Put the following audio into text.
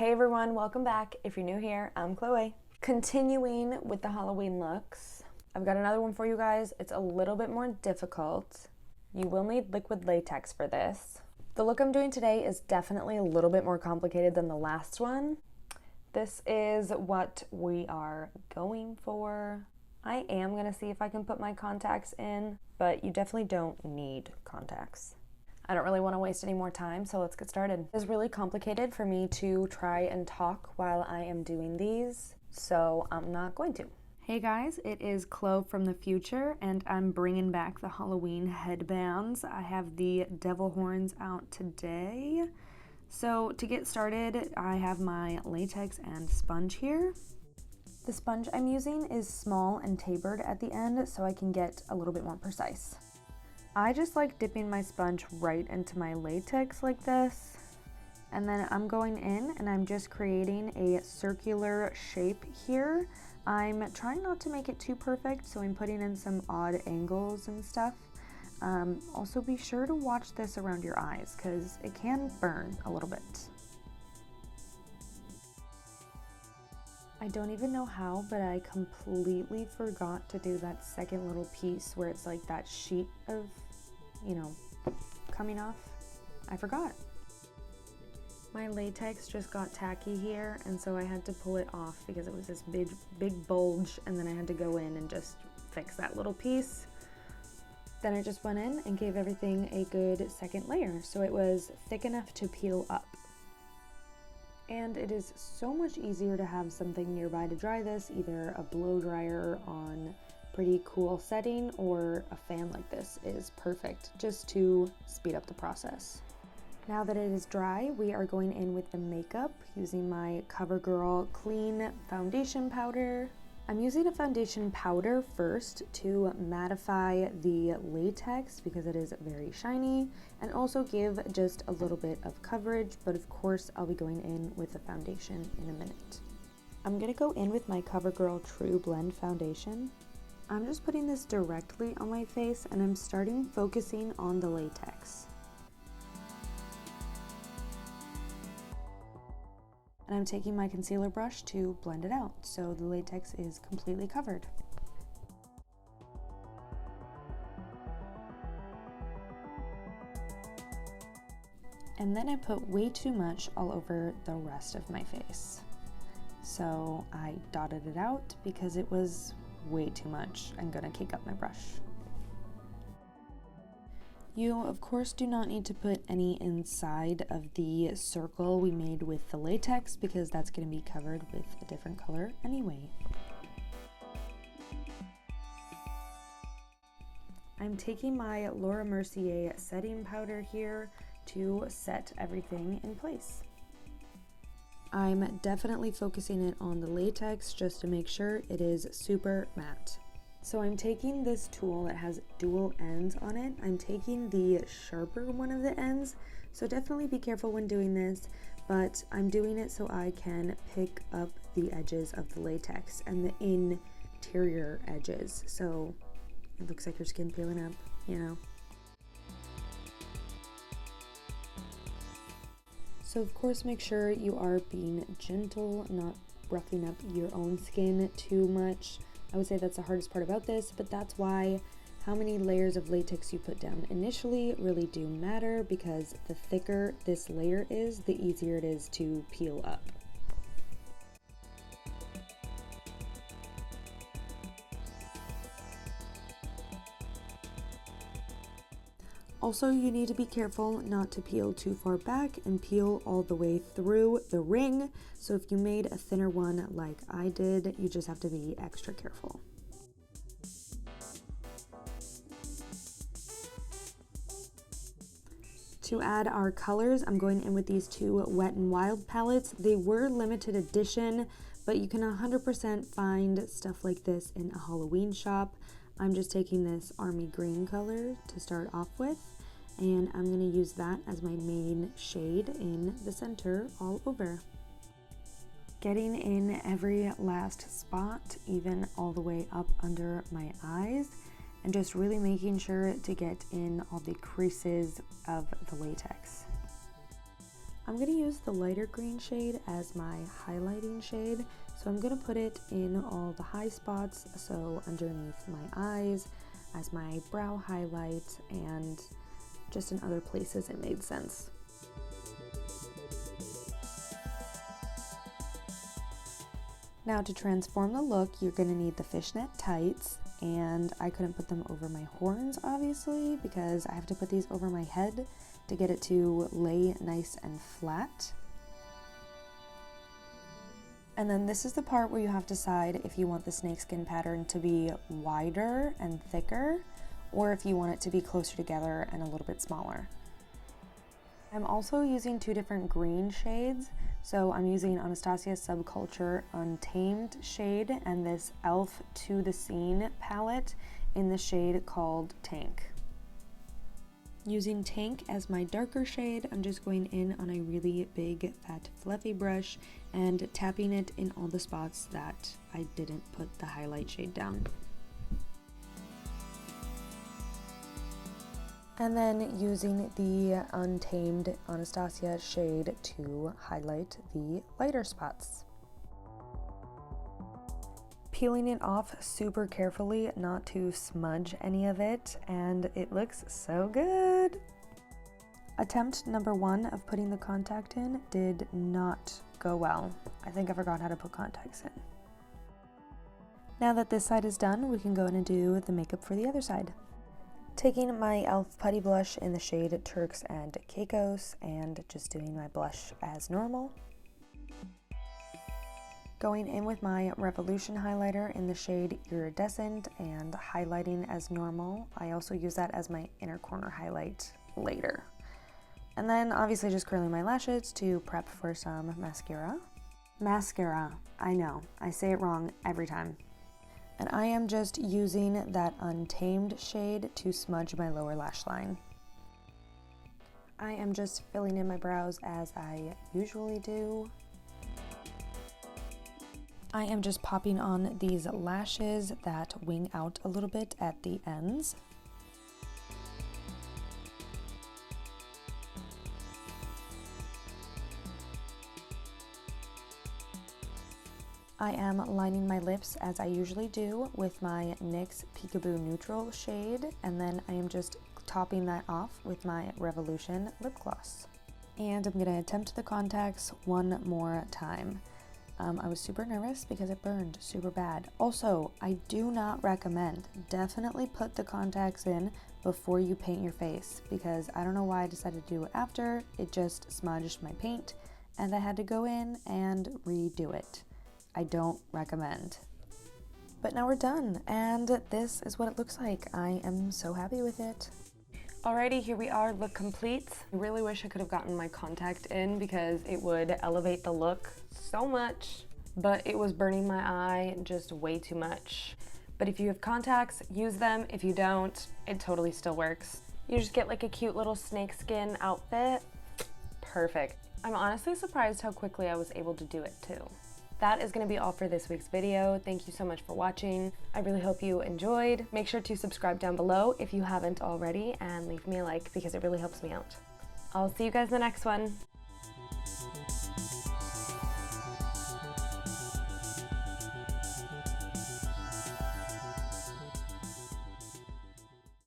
Hey everyone, welcome back. If you're new here, I'm Chloe. Continuing with the Halloween looks, I've got another one for you guys. It's a little bit more difficult. You will need liquid latex for this. The look I'm doing today is definitely a little bit more complicated than the last one. This is what we are going for. I am gonna see if I can put my contacts in, but you definitely don't need contacts. I don't really want to waste any more time, so let's get started. It's really complicated for me to try and talk while I am doing these, so I'm not going to. Hey guys, it is Chloe from the future, and I'm bringing back the Halloween headbands. I have the devil horns out today. So to get started, I have my latex and sponge here. The sponge I'm using is small and tapered at the end, so I can get a little bit more precise. I just like dipping my sponge right into my latex like this, and then I'm going in and I'm just creating a circular shape here. I'm trying not to make it too perfect, so I'm putting in some odd angles and stuff. Also be sure to watch this around your eyes because it can burn a little bit. I don't even know how, but I completely forgot to do that second little piece where it's like that sheet of, coming off. I forgot. My latex just got tacky here, and so I had to pull it off because it was this big bulge, and then I had to go in and just fix that little piece. Then I just went in and gave everything a good second layer, so it was thick enough to peel up. And it is so much easier to have something nearby to dry this, either a blow dryer on pretty cool setting or a fan like this is perfect just to speed up the process. Now that it is dry, we are going in with the makeup using my CoverGirl Clean Foundation Powder. I'm using a foundation powder first to mattify the latex because it is very shiny and also give just a little bit of coverage, but of course I'll be going in with the foundation in a minute. I'm gonna go in with my CoverGirl True Blend Foundation. I'm just putting this directly on my face and I'm starting focusing on the latex. And I'm taking my concealer brush to blend it out so the latex is completely covered. And then I put way too much all over the rest of my face. So I dotted it out because it was way too much. I'm gonna cake up my brush. You, of course, do not need to put any inside of the circle we made with the latex because that's going to be covered with a different color anyway. I'm taking my Laura Mercier setting powder here to set everything in place. I'm definitely focusing it on the latex just to make sure it is super matte. So I'm taking this tool that has dual ends on it. I'm taking the sharper one of the ends, so definitely be careful when doing this, but I'm doing it so I can pick up the edges of the latex and the interior edges, so it looks like your skin peeling up, So of course make sure you are being gentle, not roughing up your own skin too much. I would say that's the hardest part about this, but that's why how many layers of latex you put down initially really do matter, because the thicker this layer is, the easier it is to peel up. Also, you need to be careful not to peel too far back and peel all the way through the ring. So if you made a thinner one like I did, you just have to be extra careful. To add our colors, I'm going in with these two Wet n Wild palettes. They were limited edition, but you can 100% find stuff like this in a Halloween shop. I'm just taking this army green color to start off with, and I'm going to use that as my main shade in the center all over. Getting in every last spot, even all the way up under my eyes, and just really making sure to get in all the creases of the latex. I'm going to use the lighter green shade as my highlighting shade. So I'm going to put it in all the high spots, so underneath my eyes, as my brow highlight, and just in other places it made sense. Now to transform the look, you're going to need the fishnet tights, and I couldn't put them over my horns obviously because I have to put these over my head to get it to lay nice and flat. And then this is the part where you have to decide if you want the snakeskin pattern to be wider and thicker, or if you want it to be closer together and a little bit smaller. I'm also using two different green shades. So I'm using Anastasia Subculture Untamed shade and this Elf To The Scene palette in the shade called Tank. Using Tank as my darker shade, I'm just going in on a really big, fat, fluffy brush and tapping it in all the spots that I didn't put the highlight shade down. And then using the Untamed Anastasia shade to highlight the lighter spots. Peeling it off super carefully not to smudge any of it, and it looks so good. Attempt number 1 of putting the contact in did not go well. I think I forgot how to put contacts in. Now that this side is done, we can go in and do the makeup for the other side. Taking my e.l.f. putty blush in the shade Turks and Caicos and just doing my blush as normal. Going in with my Revolution highlighter in the shade Iridescent and highlighting as normal. I also use that as my inner corner highlight later. And then obviously just curling my lashes to prep for some mascara. Mascara, I know, I say it wrong every time. And I am just using that Untamed shade to smudge my lower lash line. I am just filling in my brows as I usually do. I am just popping on these lashes that wing out a little bit at the ends. I am lining my lips as I usually do with my NYX Peekaboo Neutral shade, and then I am just topping that off with my Revolution lip gloss. And I'm gonna attempt the contacts one more time. I was super nervous because it burned super bad. Also, I do not recommend, definitely put the contacts in before you paint your face, because I don't know why I decided to do it after. It just smudged my paint and I had to go in and redo it. I don't recommend. But now we're done, and this is what it looks like. I am so happy with it. Alrighty, here we are, look complete. I really wish I could have gotten my contact in because it would elevate the look so much, but it was burning my eye just way too much. But if you have contacts, use them. If you don't, it totally still works. You just get like a cute little snakeskin outfit. Perfect. I'm honestly surprised how quickly I was able to do it too. That is going to be all for this week's video. Thank you so much for watching. I really hope you enjoyed. Make sure to subscribe down below if you haven't already, and leave me a like because it really helps me out. I'll see you guys in the next one.